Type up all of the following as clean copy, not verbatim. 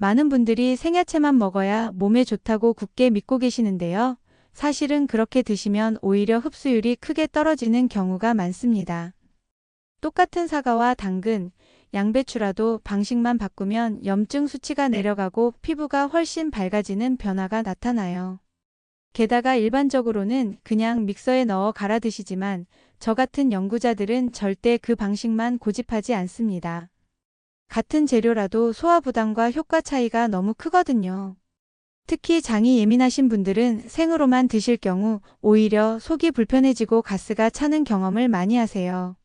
많은 분들이 생야채만 먹어야 몸에 좋다고 굳게 믿고 계시는데요. 사실은 그렇게 드시면 오히려 흡수율이 크게 떨어지는 경우가 많습니다. 똑같은 사과와 당근, 양배추라도 방식만 바꾸면 염증 수치가 내려가고 피부가 훨씬 밝아지는 변화가 나타나요. 게다가 일반적으로는 그냥 믹서에 넣어 갈아 드시지만 저 같은 연구자들은 절대 그 방식만 고집하지 않습니다. 같은 재료라도 소화 부담과 효과 차이가 너무 크거든요. 특히 장이 예민하신 분들은 생으로만 드실 경우 오히려 속이 불편해지고 가스가 차는 경험을 많이 하세요.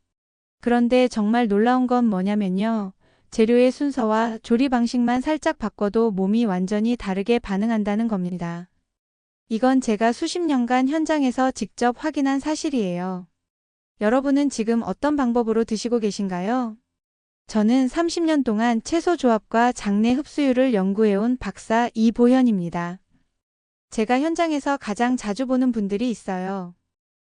그런데 정말 놀라운 건 뭐냐면요. 재료의 순서와 조리 방식만 살짝 바꿔도 몸이 완전히 다르게 반응한다는 겁니다. 이건 제가 수십 년간 현장에서 직접 확인한 사실이에요. 여러분은 지금 어떤 방법으로 드시고 계신가요? 저는 30년 동안 채소 조합과 장내 흡수율을 연구해온 박사 이보현입니다. 제가 현장에서 가장 자주 보는 분들이 있어요.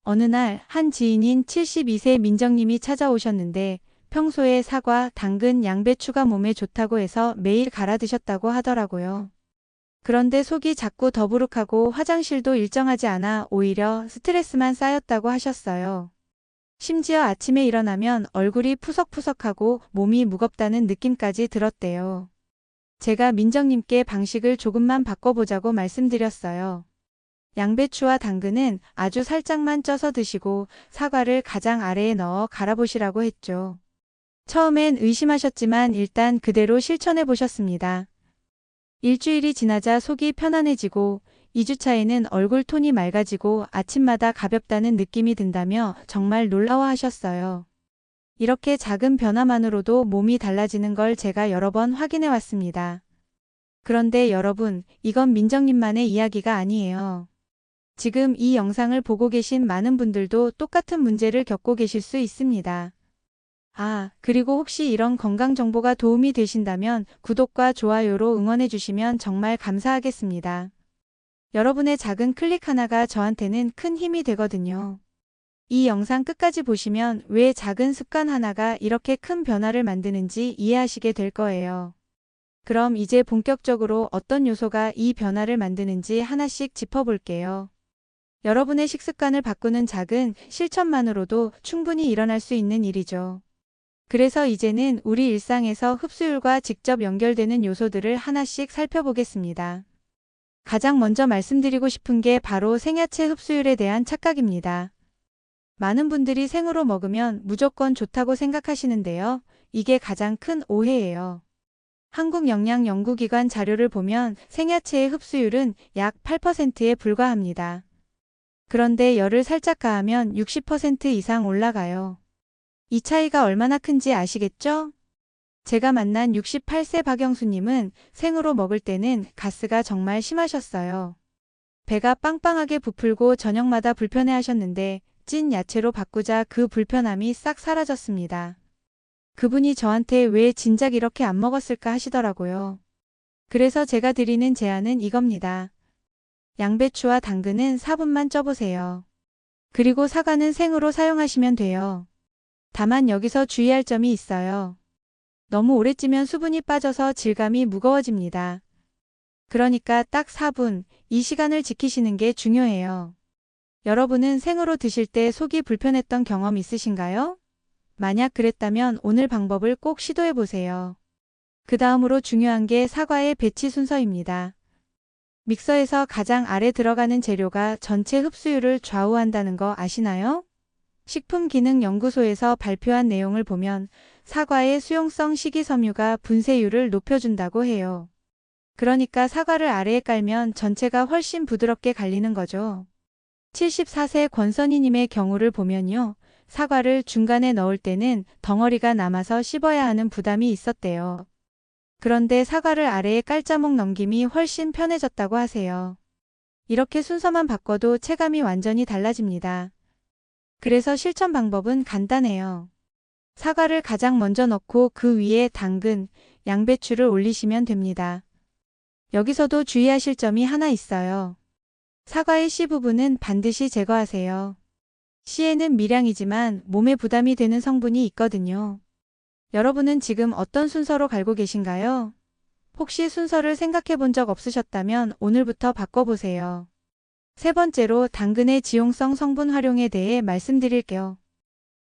어느 날 한 지인인 72세 민정님이 찾아오셨는데 평소에 사과, 당근, 양배추가 몸에 좋다고 해서 매일 갈아 드셨다고 하더라고요. 그런데 속이 자꾸 더부룩하고 화장실도 일정하지 않아 오히려 스트레스만 쌓였다고 하셨어요. 심지어 아침에 일어나면 얼굴이 푸석푸석하고 몸이 무겁다는 느낌까지 들었대요. 제가 민정님께 방식을 조금만 바꿔보자고 말씀드렸어요. 양배추와 당근은 아주 살짝만 쪄서 드시고 사과를 가장 아래에 넣어 갈아보시라고 했죠. 처음엔 의심하셨지만 일단 그대로 실천해 보셨습니다. 일주일이 지나자 속이 편안해지고 2주차에는 얼굴 톤이 맑아지고 아침마다 가볍다는 느낌이 든다며 정말 놀라워하셨어요. 이렇게 작은 변화만으로도 몸이 달라지는 걸 제가 여러 번 확인해 왔습니다. 그런데 여러분, 이건 민정님만의 이야기가 아니에요. 지금 이 영상을 보고 계신 많은 분들도 똑같은 문제를 겪고 계실 수 있습니다. 아, 그리고 혹시 이런 건강 정보가 도움이 되신다면 구독과 좋아요로 응원해 주시면 정말 감사하겠습니다. 여러분의 작은 클릭 하나가 저한테는 큰 힘이 되거든요. 이 영상 끝까지 보시면 왜 작은 습관 하나가 이렇게 큰 변화를 만드는지 이해하시게 될 거예요. 그럼 이제 본격적으로 어떤 요소가 이 변화를 만드는지 하나씩 짚어볼게요. 여러분의 식습관을 바꾸는 작은 실천만으로도 충분히 일어날 수 있는 일이죠. 그래서 이제는 우리 일상에서 흡수율과 직접 연결되는 요소들을 하나씩 살펴보겠습니다. 가장 먼저 말씀드리고 싶은 게 바로 생야채 흡수율에 대한 착각입니다. 많은 분들이 생으로 먹으면 무조건 좋다고 생각하시는데요. 이게 가장 큰 오해예요. 한국영양연구기관 자료를 보면 생야채의 흡수율은 약 8%에 불과합니다. 그런데 열을 살짝 가하면 60% 이상 올라가요. 이 차이가 얼마나 큰지 아시겠죠? 제가 만난 68세 박영수님은 생으로 먹을 때는 가스가 정말 심하셨어요. 배가 빵빵하게 부풀고 저녁마다 불편해하셨는데 찐 야채로 바꾸자 그 불편함이 싹 사라졌습니다. 그분이 저한테 왜 진작 이렇게 안 먹었을까 하시더라고요. 그래서 제가 드리는 제안은 이겁니다. 양배추와 당근은 4분만 쪄보세요. 그리고 사과는 생으로 사용하시면 돼요. 다만 여기서 주의할 점이 있어요. 너무 오래 찌면 수분이 빠져서 질감이 무거워집니다. 그러니까 딱 4분, 이 시간을 지키시는 게 중요해요. 여러분은 생으로 드실 때 속이 불편했던 경험 있으신가요? 만약 그랬다면 오늘 방법을 꼭 시도해 보세요. 그 다음으로 중요한 게 사과의 배치 순서입니다. 믹서에서 가장 아래 들어가는 재료가 전체 흡수율을 좌우한다는 거 아시나요? 식품기능연구소에서 발표한 내용을 보면 사과의 수용성 식이섬유가 분쇄율을 높여준다고 해요. 그러니까 사과를 아래에 깔면 전체가 훨씬 부드럽게 갈리는 거죠. 74세 권선희님의 경우를 보면요. 사과를 중간에 넣을 때는 덩어리가 남아서 씹어야 하는 부담이 있었대요. 그런데 사과를 아래에 깔자목 넘김이 훨씬 편해졌다고 하세요. 이렇게 순서만 바꿔도 체감이 완전히 달라집니다. 그래서 실천 방법은 간단해요. 사과를 가장 먼저 넣고 그 위에 당근, 양배추를 올리시면 됩니다. 여기서도 주의하실 점이 하나 있어요. 사과의 씨 부분은 반드시 제거하세요. 씨에는 미량이지만 몸에 부담이 되는 성분이 있거든요. 여러분은 지금 어떤 순서로 갈고 계신가요? 혹시 순서를 생각해 본 적 없으셨다면 오늘부터 바꿔보세요. 세 번째로 당근의 지용성 성분 활용에 대해 말씀드릴게요.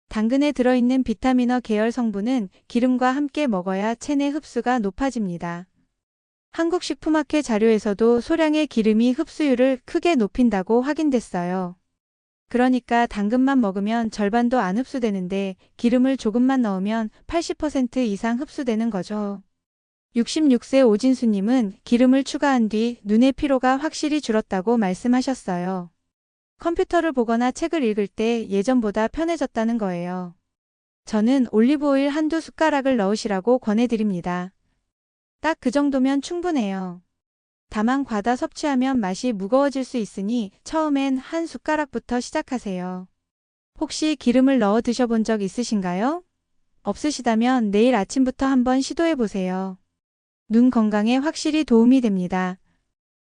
당근에 들어있는 비타민어 계열 성분은 기름과 함께 먹어야 체내 흡수가 높아집니다. 한국식품학회 자료에서도 소량의 기름이 흡수율을 크게 높인다고 확인됐어요. 그러니까 당근만 먹으면 절반도 안 흡수되는데 기름을 조금만 넣으면 80% 이상 흡수되는 거죠. 66세 오진수님은 기름을 추가한 뒤 눈의 피로가 확실히 줄었다고 말씀하셨어요. 컴퓨터를 보거나 책을 읽을 때 예전보다 편해졌다는 거예요. 저는 올리브오일 한두 숟가락을 넣으시라고 권해드립니다. 딱 그 정도면 충분해요. 다만 과다 섭취하면 맛이 무거워질 수 있으니 처음엔 한 숟가락부터 시작하세요. 혹시 기름을 넣어 드셔본 적 있으신가요? 없으시다면 내일 아침부터 한번 시도해 보세요. 눈 건강에 확실히 도움이 됩니다.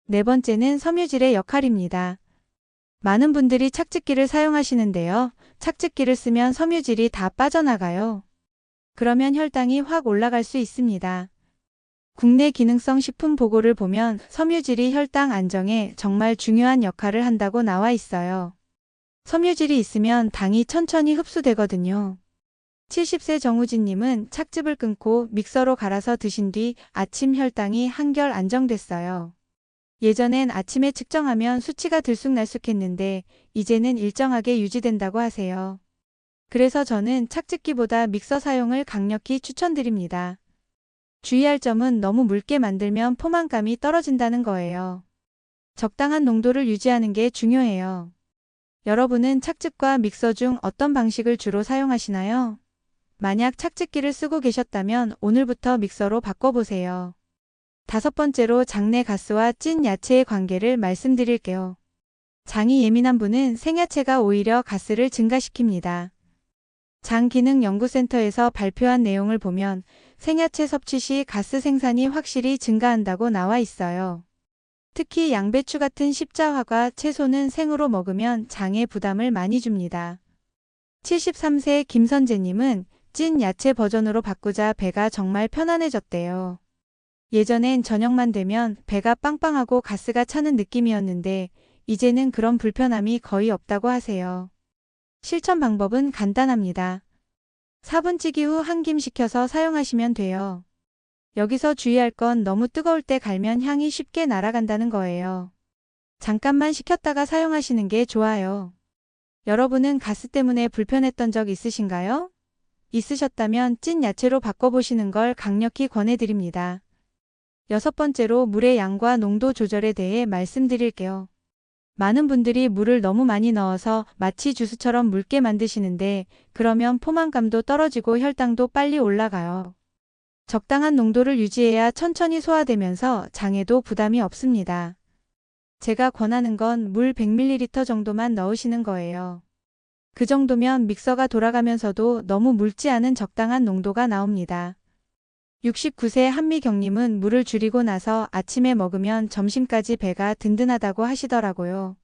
네 번째는 섬유질의 역할입니다. 많은 분들이 착즙기를 사용하시는데요. 착즙기를 쓰면 섬유질이 다 빠져나가요. 그러면 혈당이 확 올라갈 수 있습니다. 국내 기능성 식품 보고를 보면 섬유질이 혈당 안정에 정말 중요한 역할을 한다고 나와 있어요. 섬유질이 있으면 당이 천천히 흡수되거든요. 70세 정우진님은 착즙을 끊고 믹서로 갈아서 드신 뒤 아침 혈당이 한결 안정됐어요. 예전엔 아침에 측정하면 수치가 들쑥날쑥했는데 이제는 일정하게 유지된다고 하세요. 그래서 저는 착즙기보다 믹서 사용을 강력히 추천드립니다. 주의할 점은 너무 묽게 만들면 포만감이 떨어진다는 거예요. 적당한 농도를 유지하는 게 중요해요. 여러분은 착즙과 믹서 중 어떤 방식을 주로 사용하시나요? 만약 착즙기를 쓰고 계셨다면 오늘부터 믹서로 바꿔보세요. 다섯 번째로 장내 가스와 찐 야채의 관계를 말씀드릴게요. 장이 예민한 분은 생야채가 오히려 가스를 증가시킵니다. 장기능연구센터에서 발표한 내용을 보면 생야채 섭취 시 가스 생산이 확실히 증가한다고 나와 있어요. 특히 양배추 같은 십자화과 채소는 생으로 먹으면 장에 부담을 많이 줍니다. 73세 김선재님은 찐 야채 버전으로 바꾸자 배가 정말 편안해졌대요. 예전엔 저녁만 되면 배가 빵빵하고 가스가 차는 느낌이었는데 이제는 그런 불편함이 거의 없다고 하세요. 실천 방법은 간단합니다. 4분 찌기 후 한 김 식혀서 사용하시면 돼요. 여기서 주의할 건 너무 뜨거울 때 갈면 향이 쉽게 날아간다는 거예요. 잠깐만 식혔다가 사용하시는 게 좋아요. 여러분은 가스 때문에 불편했던 적 있으신가요? 있으셨다면 찐 야채로 바꿔보시는 걸 강력히 권해드립니다. 여섯 번째로 물의 양과 농도 조절에 대해 말씀드릴게요. 많은 분들이 물을 너무 많이 넣어서 마치 주스처럼 묽게 만드시는데 그러면 포만감도 떨어지고 혈당도 빨리 올라가요. 적당한 농도를 유지해야 천천히 소화되면서 장에도 부담이 없습니다. 제가 권하는 건 물 100ml 정도만 넣으시는 거예요. 그 정도면 믹서가 돌아가면서도 너무 묽지 않은 적당한 농도가 나옵니다. 69세 한미경님은 물을 줄이고 나서 아침에 먹으면 점심까지 배가 든든하다고 하시더라고요.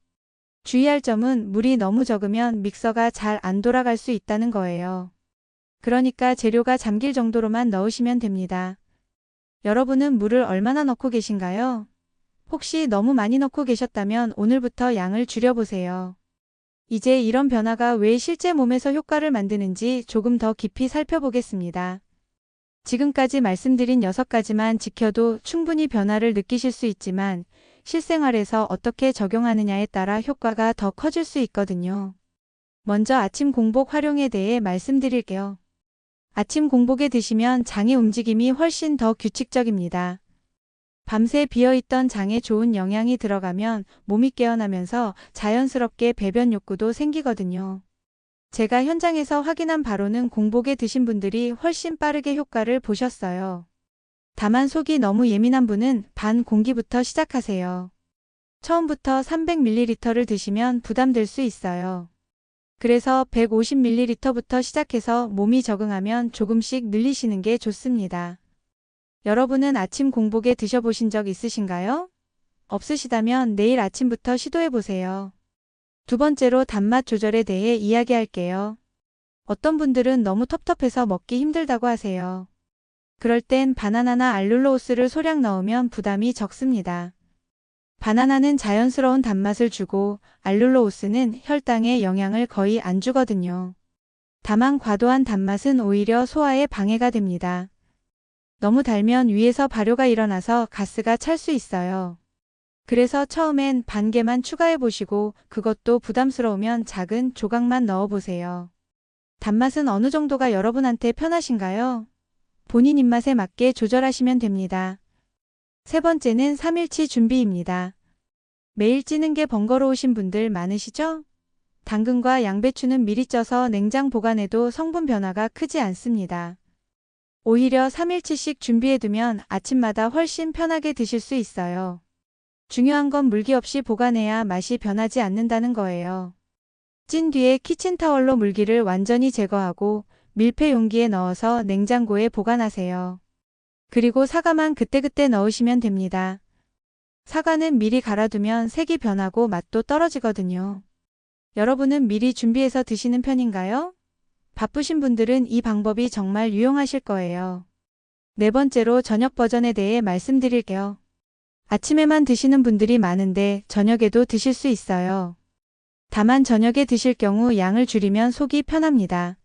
주의할 점은 물이 너무 적으면 믹서가 잘 안 돌아갈 수 있다는 거예요. 그러니까 재료가 잠길 정도로만 넣으시면 됩니다. 여러분은 물을 얼마나 넣고 계신가요? 혹시 너무 많이 넣고 계셨다면 오늘부터 양을 줄여보세요. 이제 이런 변화가 왜 실제 몸에서 효과를 만드는지 조금 더 깊이 살펴보겠습니다. 지금까지 말씀드린 6가지만 지켜도 충분히 변화를 느끼실 수 있지만 실생활에서 어떻게 적용하느냐에 따라 효과가 더 커질 수 있거든요. 먼저 아침 공복 활용에 대해 말씀드릴게요. 아침 공복에 드시면 장의 움직임이 훨씬 더 규칙적입니다. 밤새 비어있던 장에 좋은 영양이 들어가면 몸이 깨어나면서 자연스럽게 배변 욕구도 생기거든요. 제가 현장에서 확인한 바로는 공복에 드신 분들이 훨씬 빠르게 효과를 보셨어요. 다만 속이 너무 예민한 분은 반 공기부터 시작하세요. 처음부터 300ml를 드시면 부담될 수 있어요. 그래서 150ml부터 시작해서 몸이 적응하면 조금씩 늘리시는 게 좋습니다. 여러분은 아침 공복에 드셔보신 적 있으신가요? 없으시다면 내일 아침부터 시도해보세요. 두 번째로 단맛 조절에 대해 이야기할게요. 어떤 분들은 너무 텁텁해서 먹기 힘들다고 하세요. 그럴 땐 바나나나 알룰로스를 소량 넣으면 부담이 적습니다. 바나나는 자연스러운 단맛을 주고 알룰로스는 혈당에 영향을 거의 안 주거든요. 다만 과도한 단맛은 오히려 소화에 방해가 됩니다. 너무 달면 위에서 발효가 일어나서 가스가 찰 수 있어요. 그래서 처음엔 반 개만 추가해 보시고 그것도 부담스러우면 작은 조각만 넣어 보세요. 단맛은 어느 정도가 여러분한테 편하신가요? 본인 입맛에 맞게 조절하시면 됩니다. 세 번째는 3일치 준비입니다. 매일 찌는 게 번거로우신 분들 많으시죠? 당근과 양배추는 미리 쪄서 냉장 보관해도 성분 변화가 크지 않습니다. 오히려 3일치씩 준비해두면 아침마다 훨씬 편하게 드실 수 있어요. 중요한 건 물기 없이 보관해야 맛이 변하지 않는다는 거예요. 찐 뒤에 키친타월로 물기를 완전히 제거하고 밀폐 용기에 넣어서 냉장고에 보관하세요. 그리고 사과만 그때그때 넣으시면 됩니다. 사과는 미리 갈아두면 색이 변하고 맛도 떨어지거든요. 여러분은 미리 준비해서 드시는 편인가요? 바쁘신 분들은 이 방법이 정말 유용하실 거예요. 네 번째로 저녁 버전에 대해 말씀드릴게요. 아침에만 드시는 분들이 많은데 저녁에도 드실 수 있어요. 다만 저녁에 드실 경우 양을 줄이면 속이 편합니다.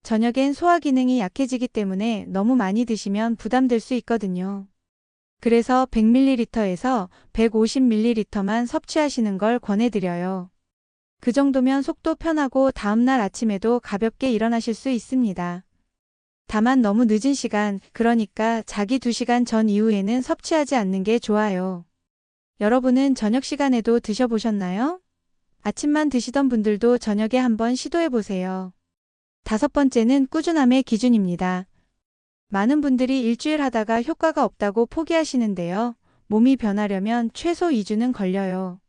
저녁엔 소화 기능이 약해지기 때문에 너무 많이 드시면 부담될 수 있거든요. 그래서 100ml에서 150ml만 섭취하시는 걸 권해드려요. 그 정도면 속도 편하고 다음날 아침에도 가볍게 일어나실 수 있습니다. 다만 너무 늦은 시간, 그러니까 자기 2시간 전 이후에는 섭취하지 않는 게 좋아요. 여러분은 저녁 시간에도 드셔보셨나요? 아침만 드시던 분들도 저녁에 한번 시도해보세요. 다섯 번째는 꾸준함의 기준입니다. 많은 분들이 일주일 하다가 효과가 없다고 포기하시는데요. 몸이 변하려면 최소 2주는 걸려요.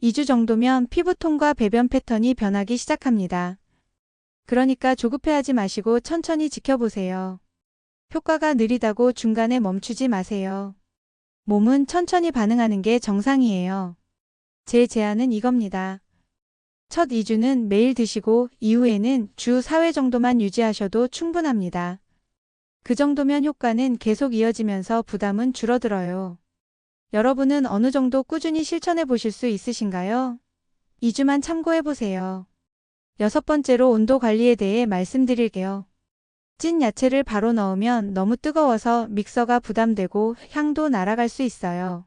2주 정도면 피부톤과 배변 패턴이 변하기 시작합니다. 그러니까 조급해하지 마시고 천천히 지켜보세요. 효과가 느리다고 중간에 멈추지 마세요. 몸은 천천히 반응하는 게 정상이에요. 제 제안은 이겁니다. 첫 2주는 매일 드시고 이후에는 주 4회 정도만 유지하셔도 충분합니다. 그 정도면 효과는 계속 이어지면서 부담은 줄어들어요. 여러분은 어느 정도 꾸준히 실천해 보실 수 있으신가요? 2주만 참고해 보세요. 여섯 번째로 온도 관리에 대해 말씀드릴게요. 찐 야채를 바로 넣으면 너무 뜨거워서 믹서가 부담되고 향도 날아갈 수 있어요.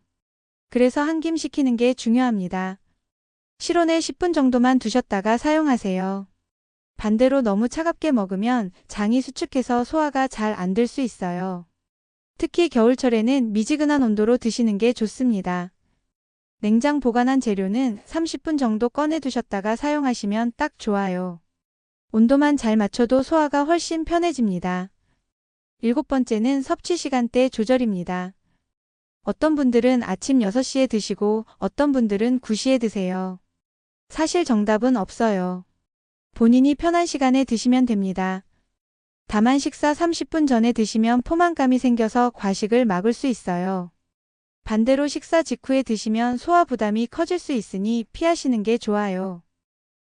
그래서 한 김 식히는 게 중요합니다. 실온에 10분 정도만 두셨다가 사용하세요. 반대로 너무 차갑게 먹으면 장이 수축해서 소화가 잘 안 될 수 있어요. 특히 겨울철에는 미지근한 온도로 드시는 게 좋습니다. 냉장 보관한 재료는 30분 정도 꺼내 두셨다가 사용하시면 딱 좋아요. 온도만 잘 맞춰도 소화가 훨씬 편해집니다. 일곱 번째는 섭취 시간대 조절입니다. 어떤 분들은 아침 6시에 드시고 어떤 분들은 9시에 드세요. 사실 정답은 없어요. 본인이 편한 시간에 드시면 됩니다. 다만 식사 30분 전에 드시면 포만감이 생겨서 과식을 막을 수 있어요. 반대로 식사 직후에 드시면 소화 부담이 커질 수 있으니 피하시는 게 좋아요.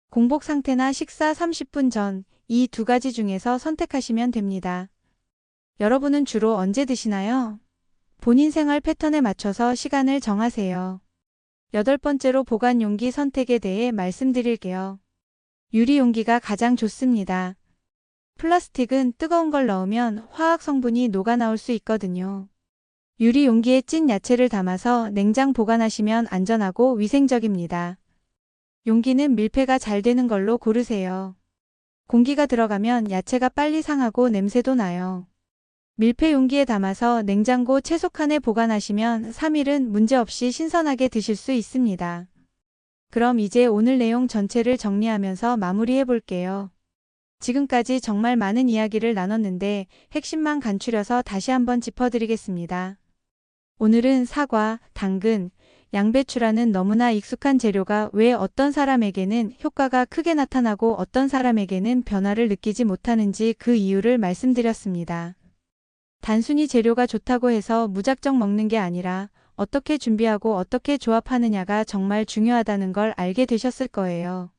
공복 상태나 식사 30분 전, 이 두 가지 중에서 선택하시면 됩니다. 여러분은 주로 언제 드시나요? 본인 생활 패턴에 맞춰서 시간을 정하세요. 여덟 번째로 보관 용기 선택에 대해 말씀드릴게요. 유리 용기가 가장 좋습니다. 플라스틱은 뜨거운 걸 넣으면 화학 성분이 녹아나올 수 있거든요. 유리 용기에 찐 야채를 담아서 냉장 보관하시면 안전하고 위생적입니다. 용기는 밀폐가 잘 되는 걸로 고르세요. 공기가 들어가면 야채가 빨리 상하고 냄새도 나요. 밀폐 용기에 담아서 냉장고 채소칸에 보관하시면 3일은 문제없이 신선하게 드실 수 있습니다. 그럼 이제 오늘 내용 전체를 정리하면서 마무리해 볼게요. 지금까지 정말 많은 이야기를 나눴는데 핵심만 간추려서 다시 한번 짚어드리겠습니다. 오늘은 사과, 당근, 양배추라는 너무나 익숙한 재료가 왜 어떤 사람에게는 효과가 크게 나타나고 어떤 사람에게는 변화를 느끼지 못하는지 그 이유를 말씀드렸습니다. 단순히 재료가 좋다고 해서 무작정 먹는 게 아니라 어떻게 준비하고 어떻게 조합하느냐가 정말 중요하다는 걸 알게 되셨을 거예요.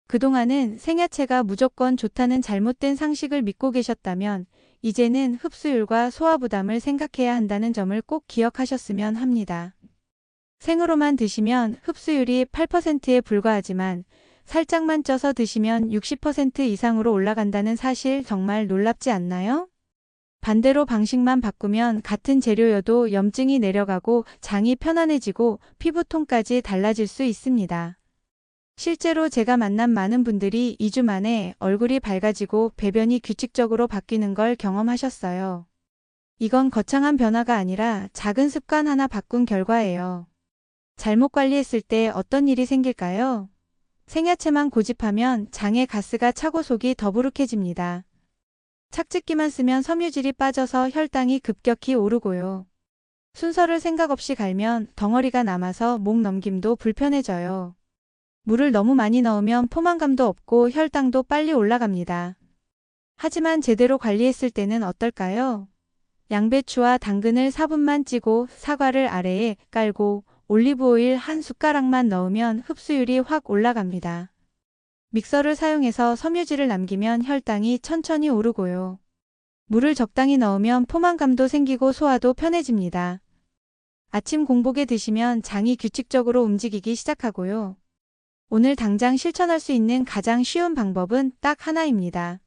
그동안은 생야채가 무조건 좋다는 잘못된 상식을 믿고 계셨다면 이제는 흡수율과 소화 부담을 생각해야 한다는 점을 꼭 기억하셨으면 합니다. 생으로만 드시면 흡수율이 8%에 불과하지만 살짝만 쪄서 드시면 60% 이상으로 올라간다는 사실 정말 놀랍지 않나요? 반대로 방식만 바꾸면 같은 재료여도 염증이 내려가고 장이 편안해지고 피부톤까지 달라질 수 있습니다. 실제로 제가 만난 많은 분들이 2주 만에 얼굴이 밝아지고 배변이 규칙적으로 바뀌는 걸 경험하셨어요. 이건 거창한 변화가 아니라 작은 습관 하나 바꾼 결과예요. 잘못 관리했을 때 어떤 일이 생길까요? 생야채만 고집하면 장에 가스가 차고 속이 더부룩해집니다. 착즙기만 쓰면 섬유질이 빠져서 혈당이 급격히 오르고요. 순서를 생각 없이 갈면 덩어리가 남아서 목 넘김도 불편해져요. 물을 너무 많이 넣으면 포만감도 없고 혈당도 빨리 올라갑니다. 하지만 제대로 관리했을 때는 어떨까요? 양배추와 당근을 4분만 찌고 사과를 아래에 깔고 올리브오일 한 숟가락만 넣으면 흡수율이 확 올라갑니다. 믹서를 사용해서 섬유질을 남기면 혈당이 천천히 오르고요. 물을 적당히 넣으면 포만감도 생기고 소화도 편해집니다. 아침 공복에 드시면 장이 규칙적으로 움직이기 시작하고요. 오늘 당장 실천할 수 있는 가장 쉬운 방법은 딱 하나입니다.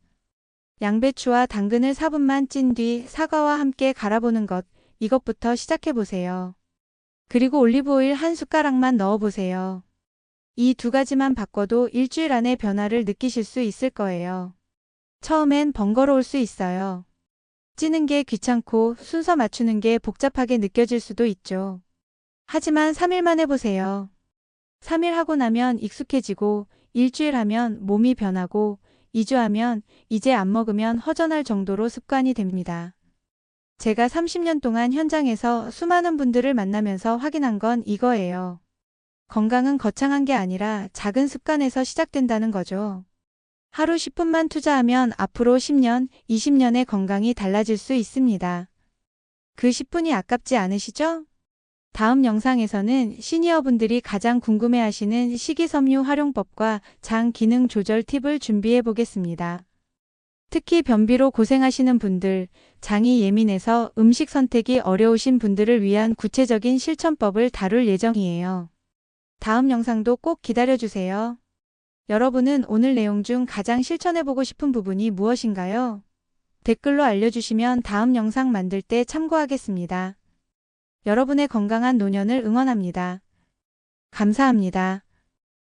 양배추와 당근을 4분만 찐 뒤 사과와 함께 갈아보는 것, 이것부터 시작해보세요. 그리고 올리브오일 한 숟가락만 넣어보세요. 이 두 가지만 바꿔도 일주일 안에 변화를 느끼실 수 있을 거예요. 처음엔 번거로울 수 있어요. 찌는 게 귀찮고 순서 맞추는 게 복잡하게 느껴질 수도 있죠. 하지만 3일만 해보세요. 3일 하고 나면 익숙해지고 일주일 하면 몸이 변하고 2주 하면 이제 안 먹으면 허전할 정도로 습관이 됩니다. 제가 30년 동안 현장에서 수많은 분들을 만나면서 확인한 건 이거예요. 건강은 거창한 게 아니라 작은 습관에서 시작된다는 거죠. 하루 10분만 투자하면 앞으로 10년, 20년의 건강이 달라질 수 있습니다. 그 10분이 아깝지 않으시죠? 다음 영상에서는 시니어분들이 가장 궁금해하시는 식이섬유 활용법과 장 기능 조절 팁을 준비해 보겠습니다. 특히 변비로 고생하시는 분들, 장이 예민해서 음식 선택이 어려우신 분들을 위한 구체적인 실천법을 다룰 예정이에요. 다음 영상도 꼭 기다려주세요. 여러분은 오늘 내용 중 가장 실천해보고 싶은 부분이 무엇인가요? 댓글로 알려주시면 다음 영상 만들 때 참고하겠습니다. 여러분의 건강한 노년을 응원합니다. 감사합니다.